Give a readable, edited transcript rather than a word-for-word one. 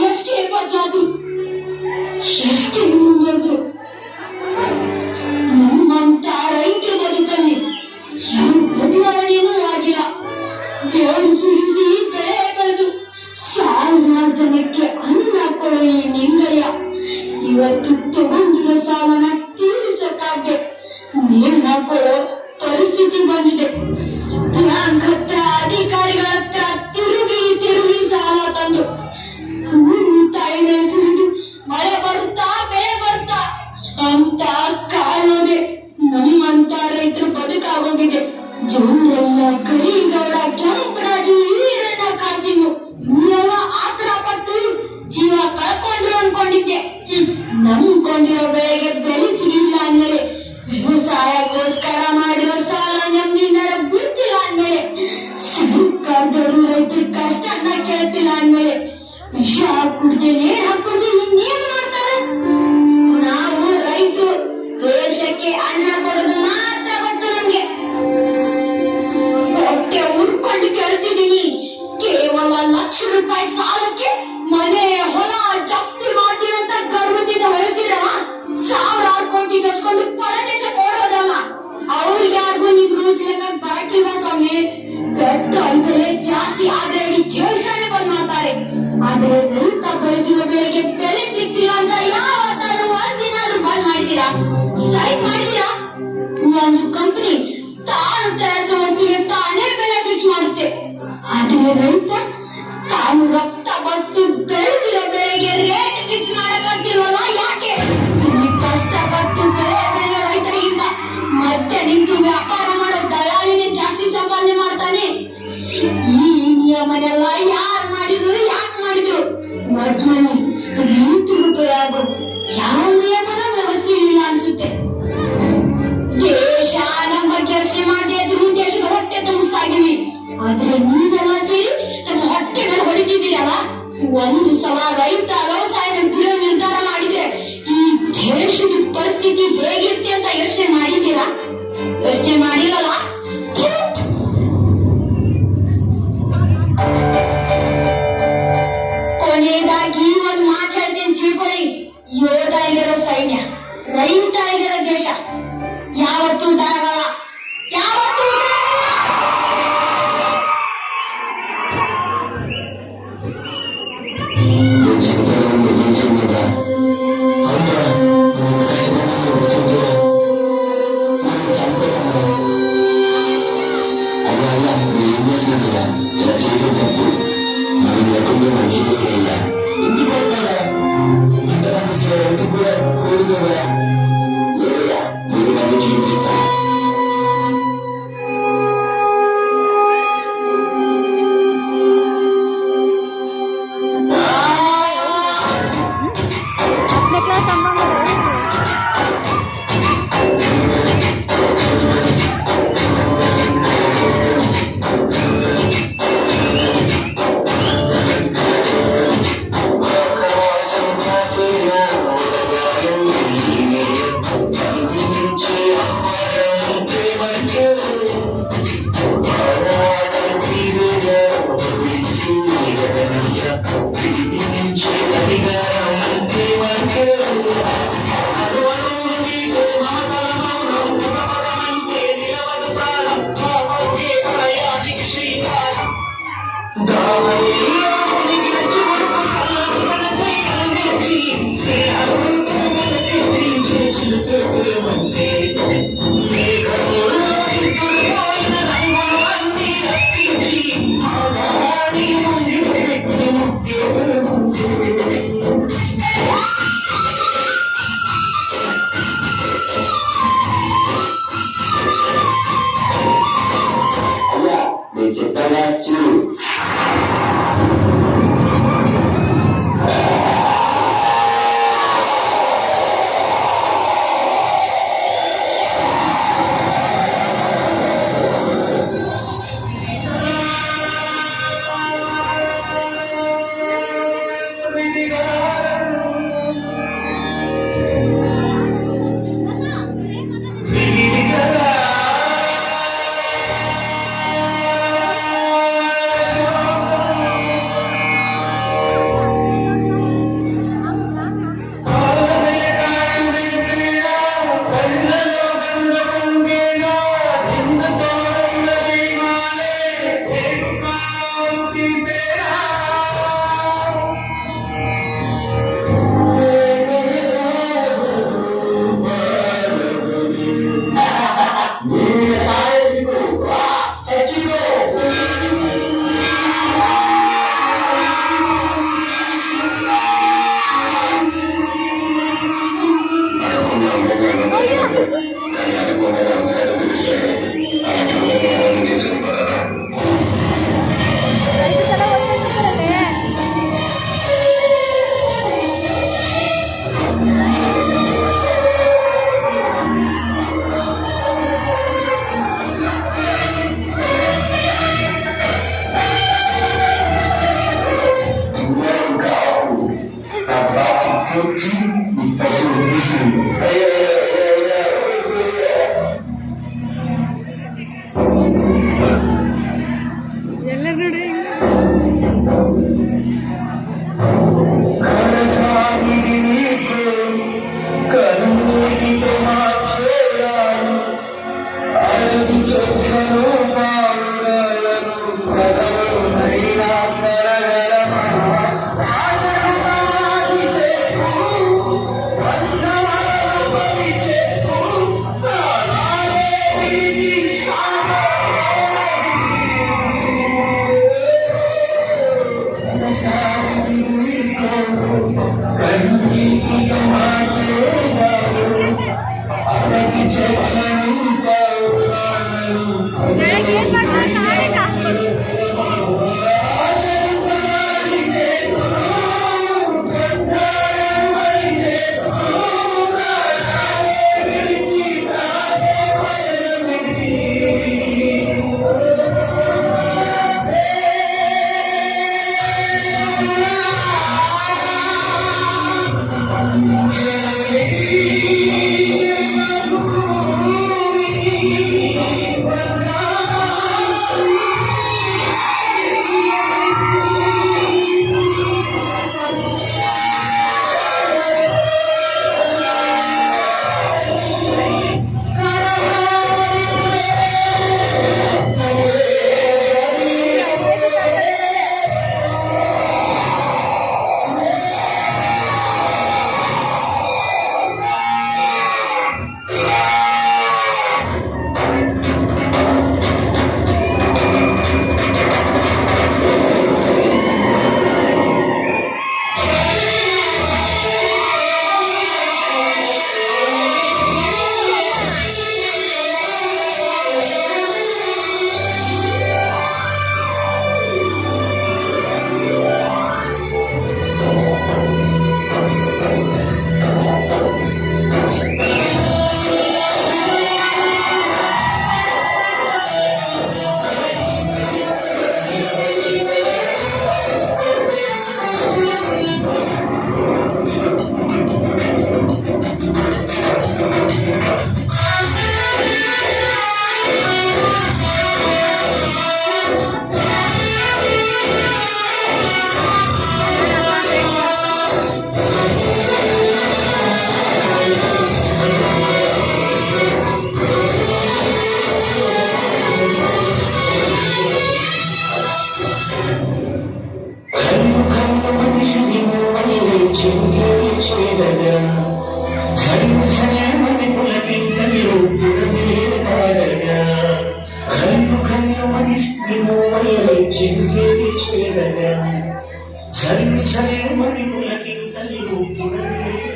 ಎಷ್ಟೇ ಬದಲಾದ್ರು ಎಷ್ಟೇ ಮುಂದೆದ್ರು ನಮ್ಮಂತ ರೈತರ ಬದುಕಲ್ಲಿ ಯಾವ ಬದಲಾವಣೆಯೂ ಆಗಿಲ್ಲ. ಬೇರು ಸುರಿಸಿ ಬೆಳೆ ಬೆಳೆದು ಸಾವಿರಾರು ಜನಕ್ಕೆ ಅನ್ನ ಕೊಡೋ ಈ ನಿಂಗಯ್ಯ ಇವತ್ತು ತಗೊಂಡಿರೋ ಸಾಲನ ತೀರಿಸಕ್ಕಾಗೆ ನೀರು ಹಾಕೊಳ್ಳೋ ಪರಿಸ್ಥಿತಿ ಬಂದಿದೆ. ಬ್ಯಾಂಕ್ ಹತ್ರ ಅಧಿಕಾರಿಗಳ ಹತ್ರ ತಿರುಗಿ ತಿರುಗಿ ಸಾಲ ತಂದು ಭೂಮಿ ತಾಯಿ ಮೇಲೆ ಸುರಿದು ಮಳೆ ಬರುತ್ತಾ ಬೆಳೆ ಬರುತ್ತಾ ಅಂತ ಕಾಣೋದೆ ನಮ್ಮಂತ ರೈತರು ಬದುಕಾಗೋಗಿದೆ. ಜೋರೆಲ್ಲ ಕರಿಗೌಡ ಕೆಂಪರಾಜು ಈರಣ್ಣ ಕಾಸಿಮು ಇವರೆಲ್ಲ ಆತರ ಪಟ್ಟು ಜೀವ ಕಳ್ಕೊಂಡ್ರು ಅನ್ಕೊಂಡಿದ್ದೆ. ನಂಬ್ಕೊಂಡಿರೋ ಬೆಳೆಗೆ ಬೆಲೆ ಸಿಗಿಲ್ಲ ಅಂದ್ಮೇಲೆ ವ್ಯವಸಾಯಕ್ಕೋಸ್ಕರ ಮಾಡಿರೋ ಸಾಲ ನಮ್ಮಿಂದ ಬಿಡ್ತಿಲ್ಲ ಅಂದ್ಮೇಲೆ ಸರ್ಕಾರದವರು ರೈತರ ಕಷ್ಟನ ಕೇಳ್ತಿಲ್ಲ ಅಂದ್ಮೇಲೆ ವಿಷ ಕುಡ್ದೆ ನೇರ್ ಹಾಕುದು ಇನ್ನೇನ್ ಮಾಡ್ತಾರೆ? ನಾವು ರೈತರು ದೇಶಕ್ಕೆ ಅನ್ನ ಕೊಡೋದು ಮಾತ್ರ ಗೊತ್ತು ನಮ್ಗೆ. ಹೊಟ್ಟೆ ಉರ್ಕೊಂಡು ಕೇಳ್ತಿದ್ದೀನಿ. ಕೇವಲ ಲಕ್ಷ ರೂಪಾಯಿ ಸಾಲಕ್ಕೆ ಮನೆ ಹೊಲ ಜಪ್ತಿ ಮಾಡ್ತೀವಿ ಅಂತ ಗರ್ವದಿಂದ ಹೊರತೀರಲ್ಲ, ಸಾವಿರಾರು ಕೋಟಿ ಕಚ್ಕೊಂಡು ಪರದೇಶ ಕೊಡೋದಲ್ಲ. ಅವ್ರಿಗೆ ಯಾರಿಗೂ ನೀವು ರೂಲ್ಸ್ ಲೆಕ್ಕ ಬರಕ್ಕಿಲ್ಲ ಸ್ವಾಮಿ. ಪೆಟ್ರೋಲ್ ಬೆಲೆ ಜಾಸ್ತಿ ಆದ್ರೆ ಇಡೀ ದೇಶನೇ ಬಂದ್ ಮಾಡ್ತಾರೆ. ಆದ್ರೆ ರೈತ ಬೆಳೆದಿರೋ ಬೆಳೆಗೆ ಬೆಲೆ ಸಿಗ್ತಿಲ್ಲ ಅಂತ ಯಾವತ್ತಾದ್ರೂ ಒಂದಿನಾದ್ರೂ ಬಂದ್ ಮಾಡಿದೀರಾ? ಸ್ಟ್ರೈಕ್ ಮಾಡಿದೀರಾ? ಒಂದು ಕಂಪನಿ ತಾನು ತಯಾರಿಸೋ ವಸ್ತುಗೆ ತಾನೇ ಬೆಲೆ ಫಿಕ್ಸ್ ಮಾಡುತ್ತೆ. ಆದ್ರೆ ರೈತ ತಾನು ರಕ್ತ ವಸ್ತು ಬೆಳೆದಿರೋ ಬೆಳೆಗೆ ರೇಟ್ ಫಿಕ್ಸ್ ಮಾಡಕ್ಕಾಗ್ತಿಲ್ವಲ್ಲ, ಯಾಕೆ? ಇಲ್ಲಿ ಕಷ್ಟಪಟ್ಟು ಬೆಳೆ ಬೆಳೆಯೋ ರೈತರಿಗಿಂತ ಮತ್ತೆ ನಿಂತು ವ್ಯಾಪಾರ ಮಾಡೋ ದಳ್ಳಾಳಿನೇ ಜಾಸ್ತಿ ಸಂಪಾದನೆ ಮಾಡ್ತಾನೆ. ಈ ನಿಯಮನೆಲ್ಲ ಯಾರು ಮಾಡಿದ್ರು, ಯಾಕೆ ಮಾಡಿದ್ರು? ಒಟ್ನಲ್ಲಿ ರೈತರು ಉಪಯೋಗ ಯಾವ ನಿಯಮನ ವ್ಯವಸ್ಥೆ ಇಲ್ಲ ಅನ್ಸುತ್ತೆ. ದೇಶ ನಮ್ಮ ಬಗ್ಗೆ ಯೋಚನೆ ಮಾಡದೆ ಇದ್ರು ದೇಶದ ಹೊಟ್ಟೆ ತುಂಬಿಸಾಗಿವಿ. ಆದ್ರೆ ನೀವೆಲ್ಲ ಸೇರಿ ತಮ್ಮ ಹೊಟ್ಟೆ ಮೇಲೆ ಹೊಡಿತಿದ್ದೀರಲ್ಲ. ಒಂದು ಸಲ ರೈತ ವ್ಯವಸಾಯನ ಬಿಡೋ ನಿರ್ಧಾರ ಮಾಡಿದ್ರೆ ಈ ದೇಶದ ಪರಿಸ್ಥಿತಿ ಹೇಗಿರುತ್ತೆ ಅಂತ ಯೋಚನೆ ಮಾಡಿದ್ದೀರಾ? ಯೋಚನೆ ಮಾಡಿರಲ್ಲ. ಕೊನೆಯದಾಗಿ ಒಂದು ಮಾತು ಹೇಳ್ತೀನಿ, ತಿಳ್ಕೊಳ್ಳಿ. ಯೋಧ ಆಗಿರೋ ಸೈನ್ಯ, ರೈತ ಆಗಿರೋ ದೇಶ ಯಾವತ್ತೂ ತರಗಲ್ಲ, ಯಾವತ್ತೂ చిరుకేరి చేరగా మది పులకింతలు పుడమే పాడగా కన్ను కన్ను మని చిరుకేరి చేరగా మది పులకింతలు పుడమే